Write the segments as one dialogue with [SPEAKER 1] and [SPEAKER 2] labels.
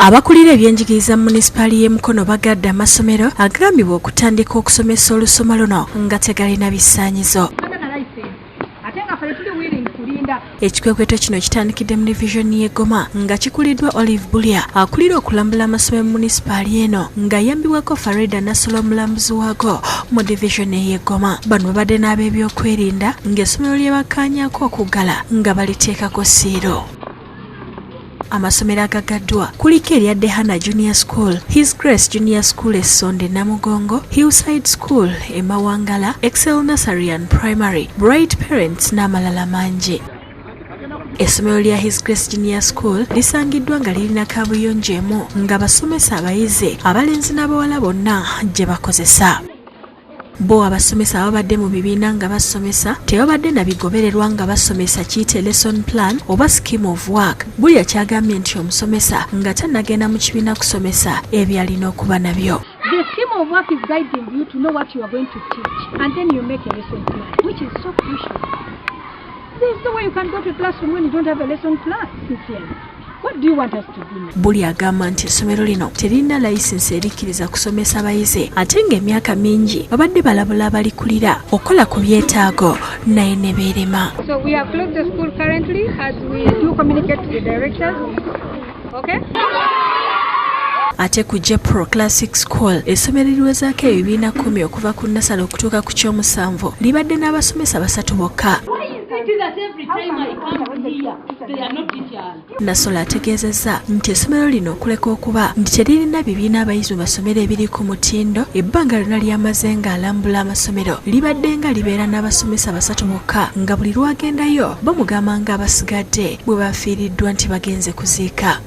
[SPEAKER 1] Abakulira ebyenjigiriza mu munisipaali y'e Mukono bagadde amasomero agambibwa okutandika okusomesa olusoma luno nga tegalina bisaanyizo. Ekikwekweto kino kitandikidde mu divisioni y'e Goma nga kikuliddwa Olive Bulya akulira okulambula amasomero mu munisipaali eno nga yambibwako Farida Nasolo omulambuzi waago mu divisioni y'e Goma. Bano babadde n'ab'ebyokwerinda ng'essomero lye bakkaanyaako okuggala nga baliteekako siiro. Amasomero agagaddwa kuliko erya Dehana Junior School, His Grace Junior School Essonde Namugongo, Hillside School e Mawangala, Excel Nursery and Primary, Bright Parents n'amalala mangi. Essomero lya His Grace Junior School lisangiddwa nga lirina kaabuyonjo emu nga basomesa abayizi abalenzi n'abawala bonna gye bakozesa. Bo abasomesa ababadde mu bibiina nga basomesa tebabadde na bigobererwa nga basomesa kiyite lesson plan oba scheme of work. Buli akyagambye nti omusomesa nga tannagenda mu kibiina kusomesa ebyalina okuba nabyo.
[SPEAKER 2] The scheme of work is guiding you to know what you are going to teach and then you make a lesson plan, which is so crucial. There is no way you can go to a classroom when you don't have a lesson plan, sincerely. What do you want us to do?
[SPEAKER 1] Buli agamba nti essomero lino terina layisinsi erikkiriza kusomesa abayizi ate ng'emyaka mingi babadde balabula abalikulira okola ku byetaago naye ne beerema.
[SPEAKER 2] So we have closed the school currently as we do communicate to the directors. Okay?
[SPEAKER 1] Ate ku Pro Classic School essomero liwezaako ebibiina 10 okuva ku nnasale okutuuka ku kyomusanvu libadde n'abasomesa 3 bokka. Nasola ategeezezza nti essomero lino okuleka okuba nti teririna bibiina abayizi mu masomero ebiri ku mutindo ebbanga lyonna lyamaze nga alambula amasomero libadde nga libeera n'abasomesa 3 bokka nga buli lwagendayo bamugamba nga abasigadde bwe bafiiriddwa nti bagenze kuziika.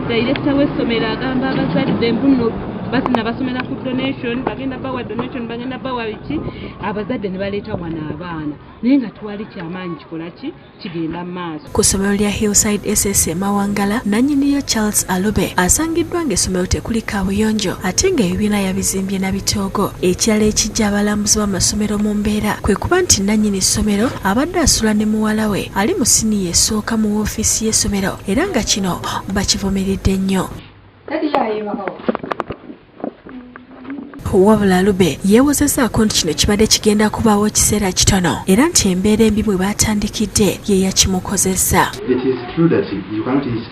[SPEAKER 3] Director w'essomero agamba abazadde mbuno basina basomera ku donation bagenda bawa donation bagenda bawa biki abazadde ne baleeta wana abaana naye nga twali kyamaanyi kikola ki kigenda maaso.
[SPEAKER 1] Ku ssomero lya Hillside SS Mawangala nannyiniyo Charles Alube asangiddwa ng'essomero tekuli kaabuyonjo ate ng'ebibiina yabizimbye na bitoogo. Ekirala ekijja abalambuzi b'amasomero mu mbeera kwe kuba nti nannyini ssomero abadde asula ne muwala we ali mu siniya esooka mu woofiisi y'essomero era nga kino bakivumiridde nnyo. Wabula Alube yeewozezzaako nti kino kibadde kigenda kubaawo kiseera kitono era nti embeera embi bwe baatandikidde ye yakimukozezza.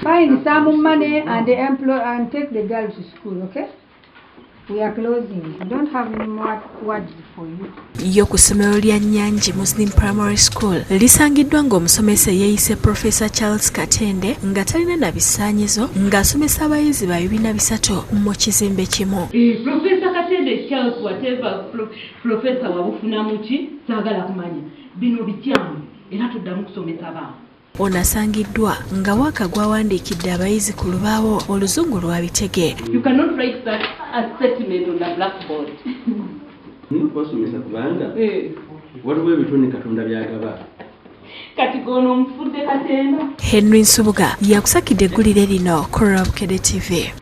[SPEAKER 2] Find some money and employ and take the girls to school, okay? We are closing. We don't have any more words for you.
[SPEAKER 1] Yo ku ssomero lya Nyanji Muslim Primary School lisangiddwa ng'omusomesa yeeyise Professor Charles Katende nga talina na bisaanyizo ng'asomesa abayizi ba bibiina 3 mu kizimbe kimu.
[SPEAKER 3] Professor Katende Charles whatever professor wabufuna muki saagala kumanya bino bijjamu era tuddamu kusomesa abaana.
[SPEAKER 1] Onasangiddwa nga waaka gwawandiikidde abayizi ku lubaawo oluzungu lwabitege.
[SPEAKER 3] You cannot write that as statement on the blackboard.
[SPEAKER 4] Basomesa kubanga waliwo ebitone Katonda byagaba
[SPEAKER 3] kati gono mufudde Katenda.
[SPEAKER 1] Henry Nsubuga yakusakidde eggulire lino ku Bukedde TV.